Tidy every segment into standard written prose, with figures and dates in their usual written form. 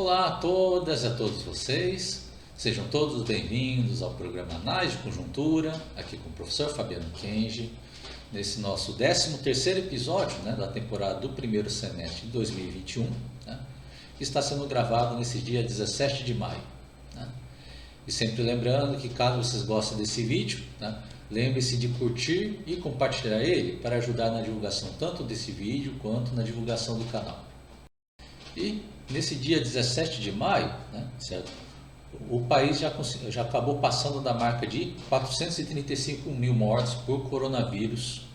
Olá a todas e a todos vocês, sejam todos bem-vindos ao programa Análise de Conjuntura, aqui com o professor Fabiano Kenji, nesse nosso 13º episódio da temporada do primeiro semestre de 2021, que está sendo gravado nesse dia 17 de maio. E sempre lembrando que caso vocês gostem desse vídeo, lembre-se de curtir e compartilhar ele para ajudar na divulgação tanto desse vídeo quanto na divulgação do canal. E nesse dia 17 de maio, certo? O país já acabou passando da marca de 435 mil mortes por coronavírus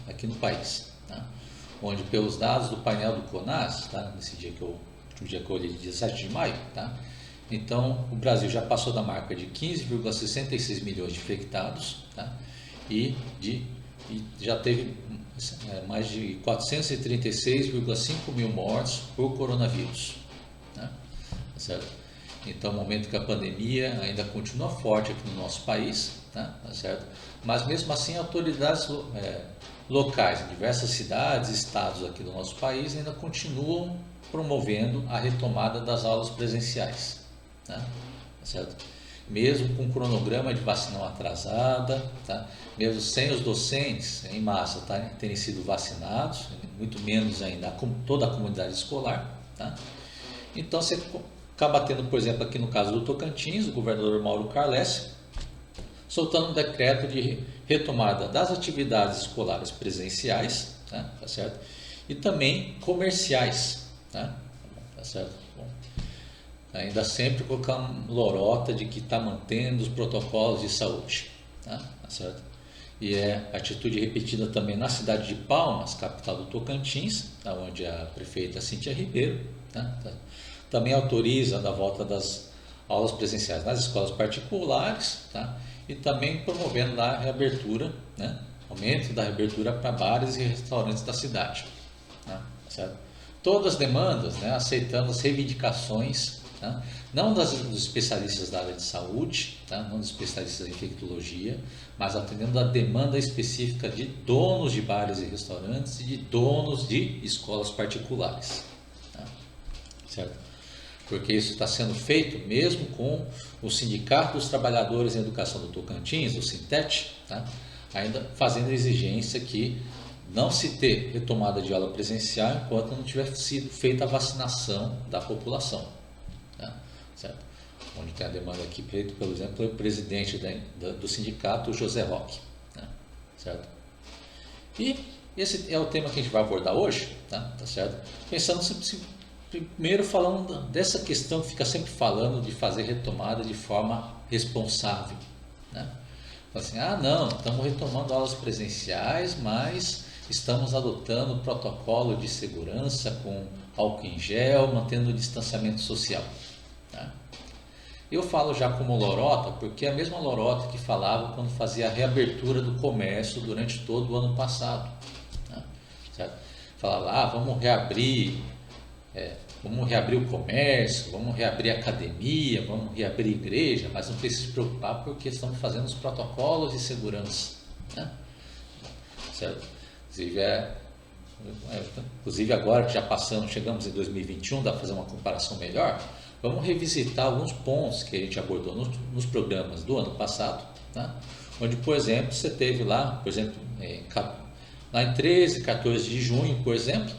aqui no país. Onde, pelos dados do painel do CONAS, nesse dia último dia que eu olhei, de 17 de maio, então o Brasil já passou da marca de 15,66 milhões de infectados e já teve mais de 436,5 mil mortes por coronavírus. Certo? Então, no momento que a pandemia ainda continua forte aqui no nosso país, certo? Mas mesmo assim, autoridades locais em diversas cidades e estados aqui do nosso país ainda continuam promovendo a retomada das aulas presenciais, certo? Mesmo com o cronograma de vacinação atrasada, mesmo sem os docentes em massa terem sido vacinados, muito menos ainda toda a comunidade escolar, então você acaba tendo, por exemplo, aqui no caso do Tocantins, o governador Mauro Carlessi soltando um decreto de retomada das atividades escolares presenciais, certo? E também comerciais, certo? Bom, ainda sempre com a lorota de que está mantendo os protocolos de saúde, certo? E é atitude repetida também na cidade de Palmas, capital do Tocantins, onde a prefeita Cíntia Ribeiro também autoriza a volta das aulas presenciais nas escolas particulares, e também promovendo a reabertura, aumento da reabertura para bares e restaurantes da cidade, certo? Todas as demandas, aceitando as reivindicações, não dos especialistas da área de saúde, não dos especialistas em infectologia, mas atendendo a demanda específica de donos de bares e restaurantes e de donos de escolas particulares, certo? Porque isso está sendo feito mesmo com o Sindicato dos Trabalhadores em Educação do Tocantins, o Sintet, ainda fazendo a exigência que não se ter retomada de aula presencial enquanto não tiver sido feita a vacinação da população, certo? Onde tem a demanda aqui feita, por exemplo, pelo presidente do sindicato, José Roque, certo? E esse é o tema que a gente vai abordar hoje, certo? Pensando primeiro falando dessa questão que fica sempre falando de fazer retomada de forma responsável, assim, não, estamos retomando aulas presenciais, mas estamos adotando o protocolo de segurança com álcool em gel, mantendo o distanciamento social. Eu falo já como lorota, porque é a mesma lorota que falava quando fazia a reabertura do comércio durante todo o ano passado, certo? Falava, vamos reabrir o comércio, vamos reabrir a academia, vamos reabrir a igreja, mas não precisa se preocupar porque estamos fazendo os protocolos de segurança, certo? Inclusive agora que já chegamos em 2021, dá para fazer uma comparação melhor, vamos revisitar alguns pontos que a gente abordou nos programas do ano passado, onde, por exemplo, você teve lá, por exemplo, lá em 13, 14 de junho, por exemplo,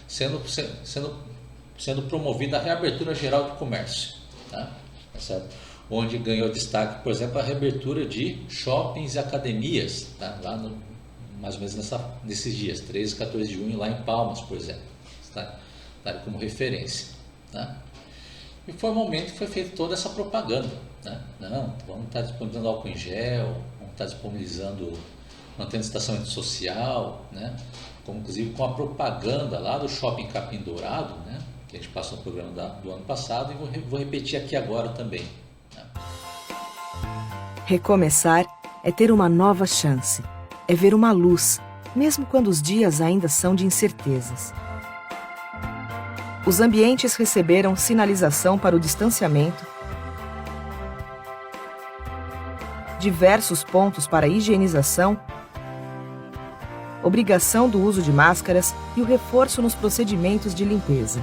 sendo promovida a reabertura geral do comércio, certo? Onde ganhou destaque, por exemplo, a reabertura de shoppings e academias, lá mais ou menos nesses dias, 13 e 14 de junho, lá em Palmas, por exemplo, como referência. E foi o momento que foi feita toda essa propaganda, não, vamos estar disponibilizando álcool em gel, vamos estar disponibilizando, mantendo distanciamento social, como inclusive com a propaganda lá do Shopping Capim Dourado, que a gente passou no programa do ano passado, e vou repetir aqui agora também. Recomeçar é ter uma nova chance, é ver uma luz, mesmo quando os dias ainda são de incertezas. Os ambientes receberam sinalização para o distanciamento, diversos pontos para higienização, obrigação do uso de máscaras e o reforço nos procedimentos de limpeza.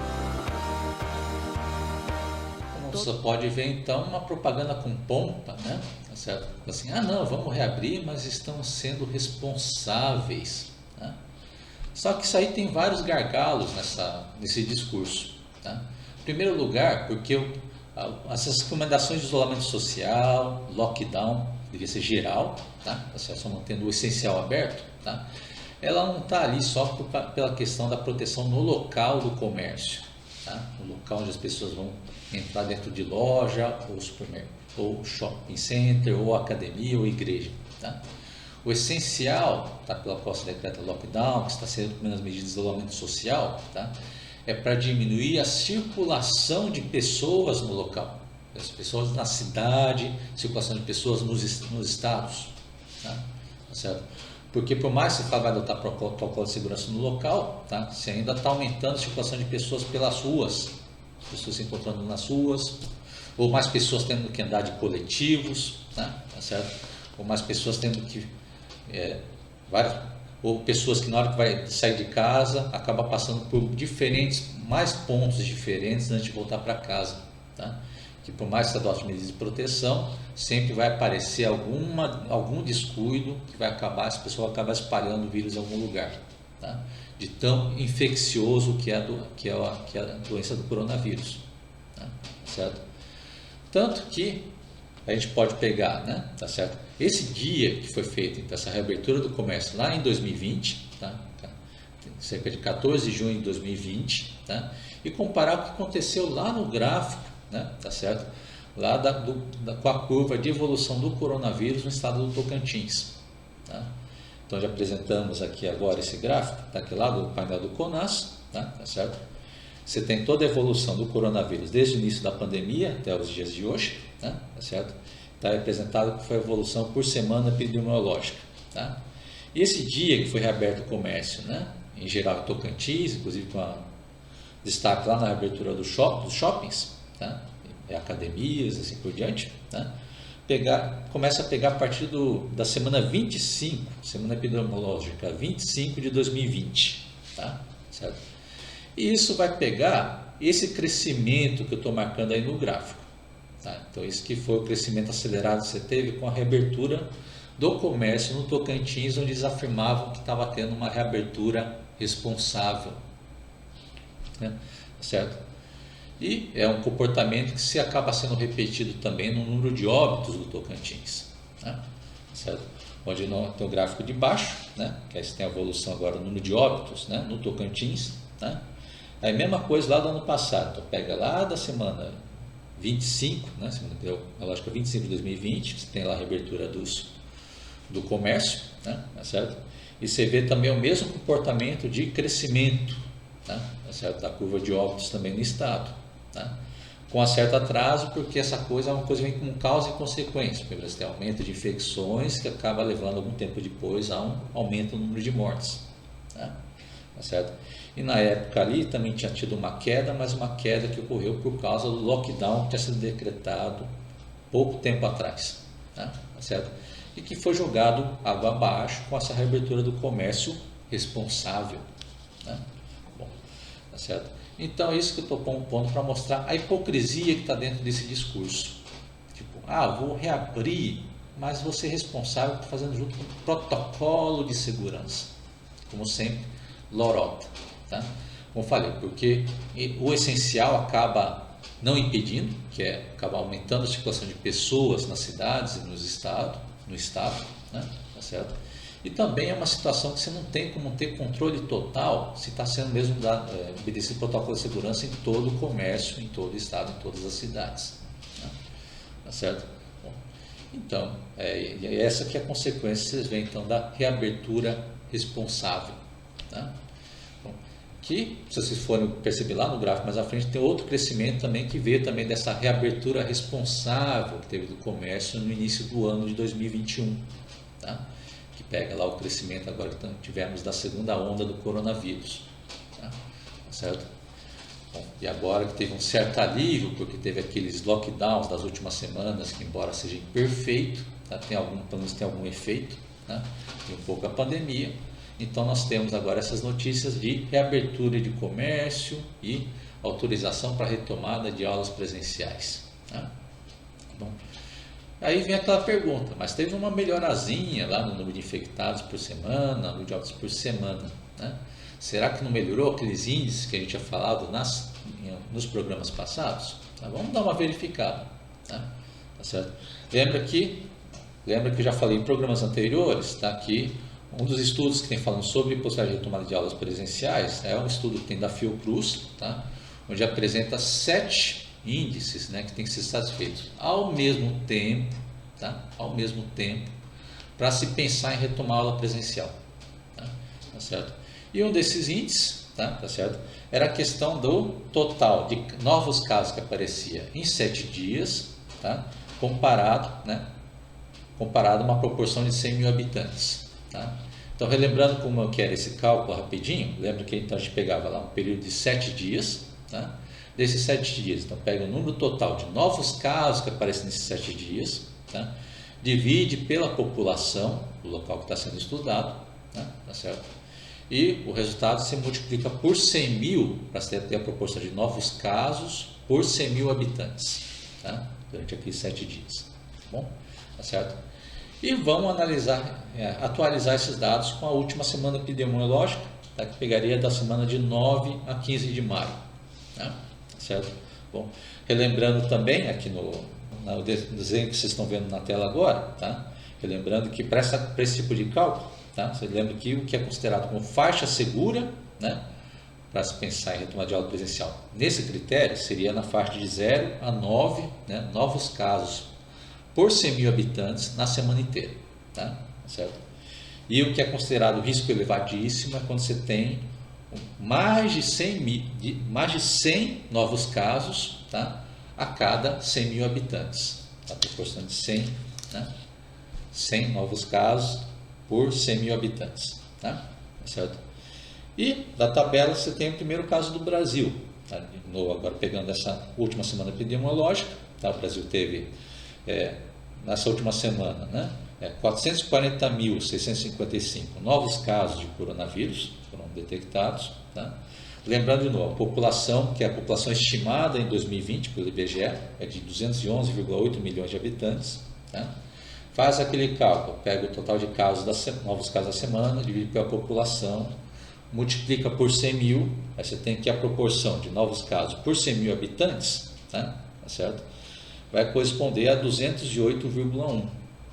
pode ver então uma propaganda com pompa, né? Tá certo? Assim, não, vamos reabrir, mas estamos sendo responsáveis, né? Só que isso aí tem vários gargalos nesse discurso, tá? Em primeiro lugar, porque essas recomendações de isolamento social, lockdown, devia ser geral, tá? Só mantendo o essencial aberto, tá? Ela não está ali só pela questão da proteção no local do comércio, tá? No local onde as pessoas vão entrar dentro de loja, ou supermercado, ou shopping center, ou academia, ou igreja, tá? O essencial, tá, pela qual se decreta lockdown, que está sendo as medidas de isolamento social, tá? É para diminuir a circulação de pessoas no local, as pessoas na cidade, circulação de pessoas nos estados, tá? Certo? Porque por mais que você vai adotar protocolo de segurança no local, tá? Você ainda está aumentando a circulação de pessoas pelas ruas, as pessoas se encontrando nas ruas, ou mais pessoas tendo que andar de coletivos, tá certo? Ou mais pessoas tendo que ou pessoas que na hora que vai sair de casa acaba passando por mais pontos diferentes antes de voltar para casa, tá? Que por mais que você adote medidas de proteção, sempre vai aparecer algum descuido que essa pessoa vai acabar espalhando o vírus em algum lugar, tá? De tão infeccioso que é a doença do coronavírus, tá? Certo? Tanto que a gente pode pegar, né? Tá certo? Esse dia que foi feita então, essa reabertura do comércio lá em 2020, tá? Cerca de 14 de junho de 2020, tá? E comparar o que aconteceu lá no gráfico, né? Tá certo? Lá com a curva de evolução do coronavírus no estado do Tocantins, tá? Então já apresentamos aqui agora esse gráfico, tá aqui lá do painel do CONAS, tá certo? Você tem toda a evolução do coronavírus desde o início da pandemia até os dias de hoje, tá certo? Está representado que foi a evolução por semana epidemiológica, tá? E esse dia que foi reaberto o comércio, né? Em geral em Tocantins, inclusive com destaque lá na reabertura dos shoppings, tá? Academias, assim por diante, tá? Começa a pegar a partir da semana 25, semana epidemiológica 25 de 2020, tá? Certo? E isso vai pegar esse crescimento que eu estou marcando aí no gráfico, tá? Então isso que foi o crescimento acelerado que você teve com a reabertura do comércio no Tocantins, onde eles afirmavam que estava tendo uma reabertura responsável, né? Certo? E é um comportamento que se acaba sendo repetido também no número de óbitos do Tocantins, né? Certo? Onde não tem o gráfico de baixo, né? Que aí você tem a evolução agora do número de óbitos, né? No Tocantins, né? Aí mesma coisa lá do ano passado, então pega lá da semana 25, né? Semana lógica 25 de 2020, você tem lá a reabertura do comércio, né? Certo? E você vê também o mesmo comportamento de crescimento, tá certo? Da curva de óbitos também no estado, tá? Com um certo atraso, porque essa coisa é uma coisa que vem com causa e consequência, porque você tem aumento de infecções que acaba levando algum tempo depois a um aumento no número de mortes, tá certo? E na época ali também tinha tido uma queda, mas uma queda que ocorreu por causa do lockdown que tinha sido decretado pouco tempo atrás, tá certo? E que foi jogado água abaixo com essa reabertura do comércio responsável, né? Bom, tá certo? Então é isso que eu estou pondo para mostrar a hipocrisia que está dentro desse discurso. Tipo, vou reabrir, mas vou ser responsável por fazendo junto com o protocolo de segurança. Como sempre, lorota, tá? Como falei, porque o essencial acaba não impedindo, que é acabar aumentando a circulação de pessoas nas cidades e no estado, né? Tá certo? E também é uma situação que você não tem como ter controle total se está sendo mesmo obedecido protocolo de segurança em todo o comércio, em todo o estado, em todas as cidades, né? Tá certo? Bom, então, essa que é a consequência, vocês veem, então, da reabertura responsável, tá? Bom, que, se vocês forem perceber lá no gráfico mais à frente, tem outro crescimento também que veio também dessa reabertura responsável que teve do comércio no início do ano de 2021, tá? Que pega lá o crescimento agora que tivemos da segunda onda do coronavírus, tá certo? Bom, e agora que teve um certo alívio, porque teve aqueles lockdowns das últimas semanas, que embora seja imperfeito, tá? Pelo menos tem algum efeito, né? E um pouco a pandemia. Então nós temos agora essas notícias de reabertura de comércio e autorização para retomada de aulas presenciais, Tá? Bom, aí vem aquela pergunta, mas teve uma melhorazinha lá no número de infectados por semana, número de óbitos por semana, né? Será que não melhorou aqueles índices que a gente tinha falado nos programas passados? Tá? Vamos dar uma verificada. Tá? Tá certo? Lembra que eu já falei em programas anteriores, tá? Que um dos estudos que tem falando sobre possibilidade de retomada de aulas presenciais é um estudo que tem da Fiocruz, tá? Onde apresenta 7 índices, né, que tem que ser satisfeitos ao mesmo tempo, tá? Ao mesmo tempo, para se pensar em retomar a aula presencial. Tá certo? E um desses índices, tá certo? Era a questão do total de novos casos que aparecia em 7 dias, tá? Comparado a uma proporção de 100 mil habitantes. Tá? Então, relembrando como que era esse cálculo rapidinho, lembra que então a gente pegava lá um período de 7 dias, tá? Desses 7 dias, então pega o número total de novos casos que aparecem nesses 7 dias, tá? Divide pela população do local que está sendo estudado, tá certo? E o resultado se multiplica por 100 mil para ter a proporção de novos casos por 100 mil habitantes, tá? Durante aqueles 7 dias, tá bom? Tá certo? E vamos atualizar esses dados com a última semana epidemiológica, tá? Que pegaria da semana de 9 a 15 de maio, tá? Certo? Bom, relembrando também aqui no desenho que vocês estão vendo na tela agora, tá? Relembrando que para esse tipo de cálculo, tá? Você lembra que o que é considerado como faixa segura, né? Para se pensar em retomada de aula presencial, nesse critério seria na faixa de 0 a 9, né? Novos casos por 100 mil habitantes na semana inteira, tá? Certo? E o que é considerado risco elevadíssimo é quando você tem mais de 100 novos casos, tá? A cada 100 mil habitantes, a proporção de 100, né? 100 novos casos por 100 mil habitantes, tá? Certo? E da tabela você tem o primeiro caso do Brasil, tá? Agora pegando essa última semana epidemiológica, tá? O Brasil teve nessa última semana, né? 440.655 novos casos de coronavírus foram detectados, tá? Lembrando de novo, a população, que é a população estimada em 2020 pelo IBGE, é de 211,8 milhões de habitantes, tá? Faz aquele cálculo, pega o total de casos novos casos da semana, divide pela população, multiplica por 100 mil, aí você tem aqui a proporção de novos casos por 100 mil habitantes, tá certo? Vai corresponder a 208,1,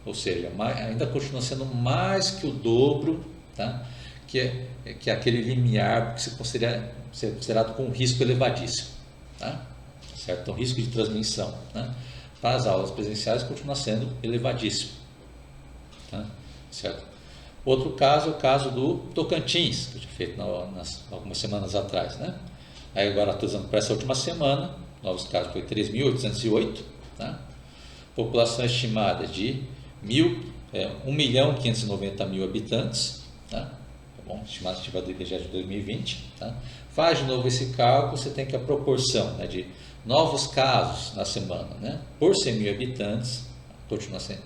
ou seja, ainda continua sendo mais que o dobro, tá? Que é aquele limiar que se considera ser considerado com risco elevadíssimo, tá? Certo? Então, risco de transmissão, né? Para as aulas presenciais continua sendo elevadíssimo, tá? Certo? Outro caso é o caso do Tocantins, que eu tinha feito algumas semanas atrás, né? Aí agora atualizando para essa última semana, novos casos foi 3.808, tá? População estimada de 1.590.000 habitantes, tá? Bom, estimativa do IBGE de 2020, tá? Faz de novo esse cálculo, você tem que a proporção, né, de novos casos na semana, né, por 100 mil habitantes, continua sendo,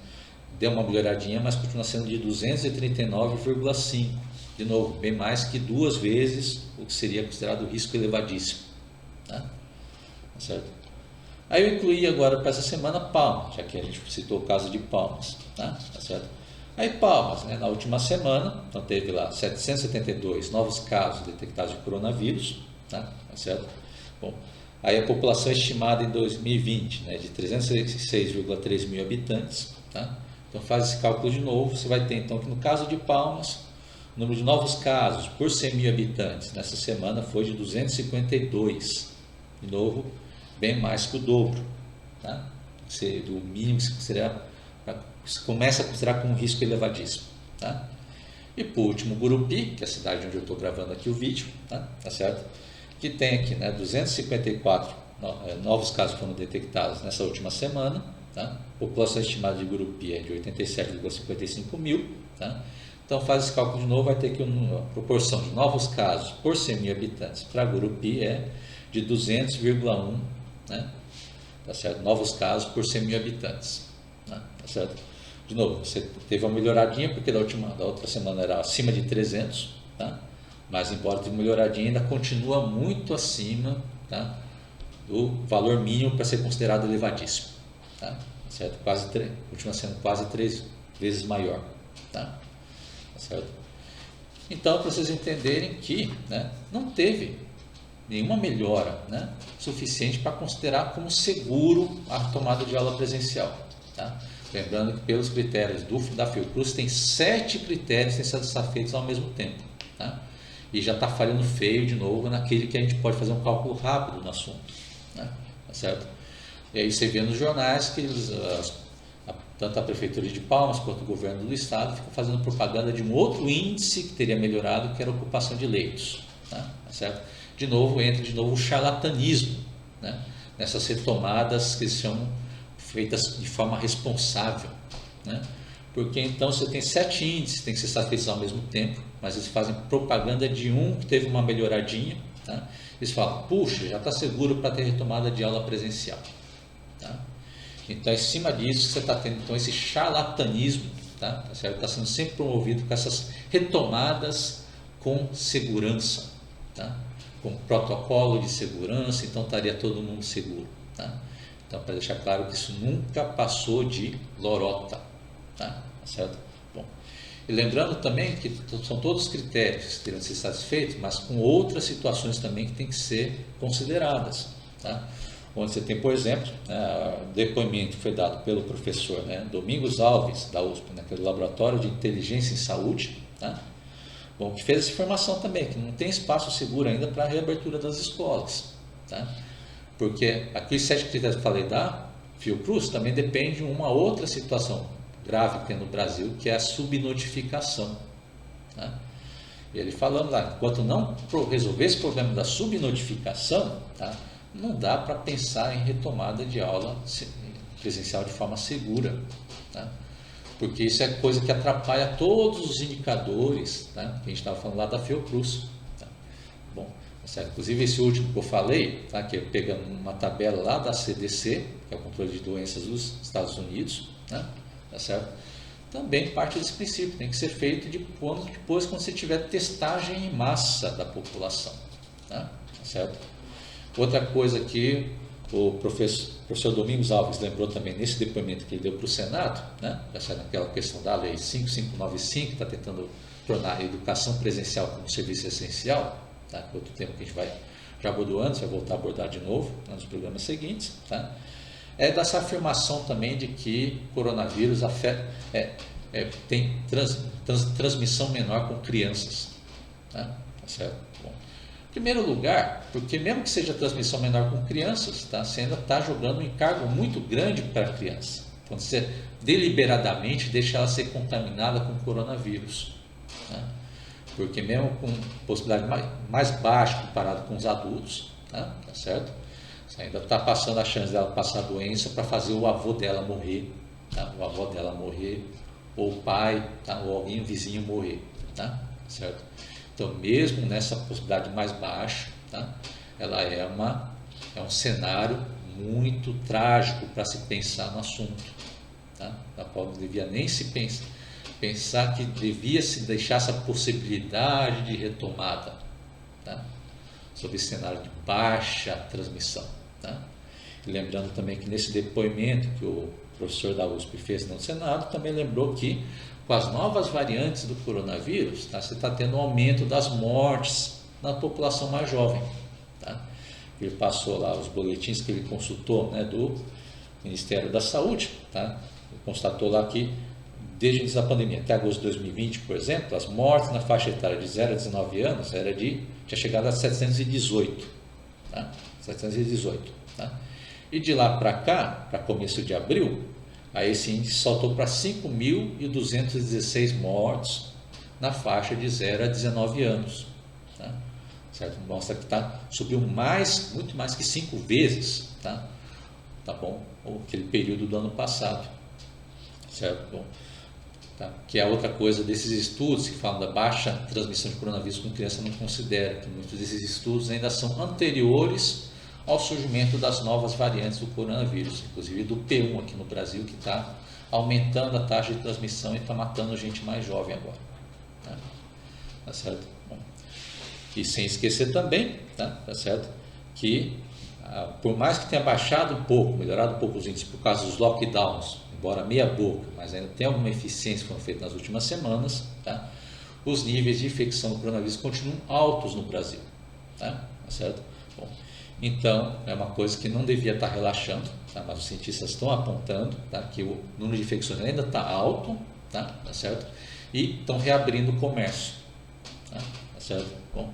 deu uma melhoradinha, mas continua sendo de 239,5, de novo, bem mais que 2 vezes o que seria considerado risco elevadíssimo, tá? Certo? Aí eu incluí agora para essa semana Palmas, já que a gente citou o caso de Palmas, tá certo? Aí Palmas, né, na última semana, então teve lá 772 novos casos detectados de coronavírus, tá certo? Bom, aí a população estimada em 2020, né, de 306,3 mil habitantes, tá? Então faz esse cálculo de novo, você vai ter então que no caso de Palmas, o número de novos casos por 100 mil habitantes nessa semana foi de 252, de novo, bem mais que o dobro, tá? Do mínimo que se considera, se começa a considerar como um risco elevadíssimo, tá? E por último, Gurupi, que é a cidade onde eu estou gravando aqui o vídeo, tá certo? Que tem aqui, né, 254 novos casos foram detectados nessa última semana, tá? População estimada de Gurupi é de 87,55 mil, tá? Então faz esse cálculo de novo, vai ter que a proporção de novos casos por 100 mil habitantes para Gurupi é de 200,1, né? Tá certo? Novos casos por 100 mil habitantes, né? Tá certo? De novo, você teve uma melhoradinha, porque da outra semana era acima de 300, tá? Mas embora tenha melhoradinha, ainda continua muito acima, tá? do valor mínimo para ser considerado elevadíssimo, tá? Certo? Continua sendo quase 3 vezes maior, tá? Certo? Então, para vocês entenderem que, né, não teve nenhuma melhora, né, suficiente para considerar como seguro a tomada de aula presencial, tá? Lembrando que pelos critérios da Fiocruz tem 7 critérios que têm que ser satisfeitos ao mesmo tempo, tá? E já está falhando feio de novo naquele que a gente pode fazer um cálculo rápido no assunto, né? Tá certo? E aí você vê nos jornais que tanto a Prefeitura de Palmas quanto o governo do estado ficam fazendo propaganda de um outro índice que teria melhorado, que era a ocupação de leitos, tá? Tá certo? De novo, entra o charlatanismo, né, nessas retomadas que são feitas de forma responsável, né? Porque então você tem 7 índices, tem que ser satisfeitos ao mesmo tempo, mas eles fazem propaganda de um que teve uma melhoradinha, tá? Eles falam, puxa, já está seguro para ter retomada de aula presencial, tá? Então, em cima disso, você está tendo então, esse charlatanismo, tá? Está sendo sempre promovido com essas retomadas com segurança, tá? Com protocolo de segurança, então estaria todo mundo seguro, tá? Então, para deixar claro que isso nunca passou de lorota, tá? Certo? Bom, e lembrando também que são todos critérios que teriam que ser satisfeitos, mas com outras situações também que têm que ser consideradas, tá? Onde você tem, por exemplo, o depoimento que foi dado pelo professor, né, Domingos Alves, da USP, naquele laboratório de inteligência em saúde, tá? Bom, que fez essa informação também, que não tem espaço seguro ainda para a reabertura das escolas, tá? Porque aqueles 7 critérios que eu falei da Fiocruz também depende de uma outra situação grave que tem no Brasil, que é a subnotificação, tá? Ele falando lá, enquanto não resolver esse problema da subnotificação, tá, não dá para pensar em retomada de aula presencial de forma segura, tá? Porque isso é coisa que atrapalha todos os indicadores, tá, que a gente estava falando lá da Fiocruz, tá? Bom, certo? Inclusive esse último que eu falei, tá, que é pegando uma tabela lá da CDC, que é o controle de doenças dos Estados Unidos, né? Tá certo? Também parte desse princípio, tem que ser feito depois quando você tiver testagem em massa da população, tá? Tá certo? Outra coisa que o professor Domingos Alves lembrou também nesse depoimento que ele deu para o Senado, né, naquela questão da lei 5595, que está tentando tornar a educação presencial como serviço essencial, tá? Outro tema que a gente já abordou antes, vai voltar a abordar de novo, né, nos programas seguintes, tá? É dessa afirmação também de que o coronavírus tem transmissão menor com crianças, tá? Tá certo? Bom, em primeiro lugar, porque mesmo que seja transmissão menor com crianças, tá, você ainda está jogando um encargo muito grande para a criança, quando você deliberadamente deixa ela ser contaminada com coronavírus, tá? Porque mesmo com possibilidade mais baixa comparado com os adultos, tá certo? Você ainda está passando a chance dela passar a doença para fazer o avô dela morrer, tá? O avô dela morrer, ou o pai, tá? Ou alguém vizinho morrer, tá? Certo? Então, mesmo nessa possibilidade mais baixa, tá? Ela é um cenário muito trágico para se pensar no assunto, tá? Da qual não devia nem se pensar que devia se deixar essa possibilidade de retomada, tá? Sobre esse cenário de baixa transmissão, tá? E lembrando também que nesse depoimento que o professor da USP fez no Senado, também lembrou que com as novas variantes do coronavírus, tá, você está tendo um aumento das mortes na população mais jovem, tá? Ele passou lá os boletins que ele consultou, né, do Ministério da Saúde, tá? Ele constatou lá que desde o início da pandemia até agosto de 2020, por exemplo, as mortes na faixa etária de 0 a 19 anos tinha chegado a 718, tá? 718, tá? E de lá para cá, para começo de abril, aí esse índice saltou para 5.216 mortos na faixa de 0 a 19 anos, tá? Certo? Mostra que subiu muito mais que 5 vezes, tá? Tá bom? Aquele período do ano passado, certo? Bom, tá? Que é outra coisa desses estudos que falam da baixa transmissão de coronavírus com criança, não considera que muitos desses estudos ainda são anteriores ao surgimento das novas variantes do coronavírus, inclusive do P1 aqui no Brasil, que está aumentando a taxa de transmissão e está matando gente mais jovem agora, tá? Tá certo? Bom, e sem esquecer também, tá certo, que por mais que tenha baixado um pouco, melhorado um pouco os índices por causa dos lockdowns, embora meia boca, mas ainda tem alguma eficiência que foram feitas nas últimas semanas, tá? Os níveis de infecção do coronavírus continuam altos no Brasil, tá certo? Bom, então, é uma coisa que não devia estar relaxando, tá? Mas os cientistas estão apontando, tá? Que o número de infecções ainda está alto, tá certo? E estão reabrindo o comércio, tá certo? Bom,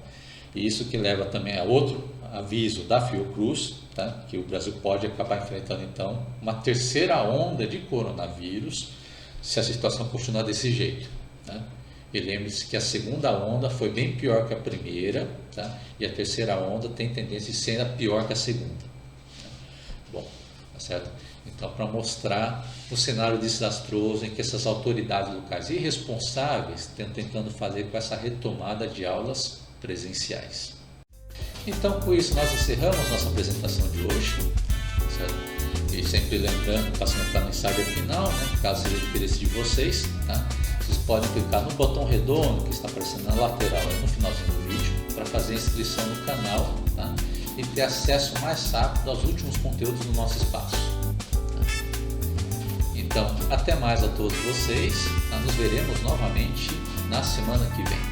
e isso que leva também a outro aviso da Fiocruz, tá? Que o Brasil pode acabar enfrentando então uma terceira onda de coronavírus se a situação continuar desse jeito, tá? E lembre-se que a segunda onda foi bem pior que a primeira, tá? E a terceira onda tem tendência de ser ainda pior que a segunda, tá? Bom, tá certo? Então, para mostrar o cenário desastroso em que essas autoridades locais irresponsáveis estão tentando fazer com essa retomada de aulas presenciais. Então, com isso, nós encerramos nossa apresentação de hoje, certo? E sempre lembrando, passando para a mensagem final, né? Caso seja do interesse de vocês, tá? Vocês podem clicar no botão redondo que está aparecendo na lateral, no finalzinho do vídeo, para fazer a inscrição no canal, tá? E ter acesso mais rápido aos últimos conteúdos do nosso espaço. Então, até mais a todos vocês, nos veremos novamente na semana que vem.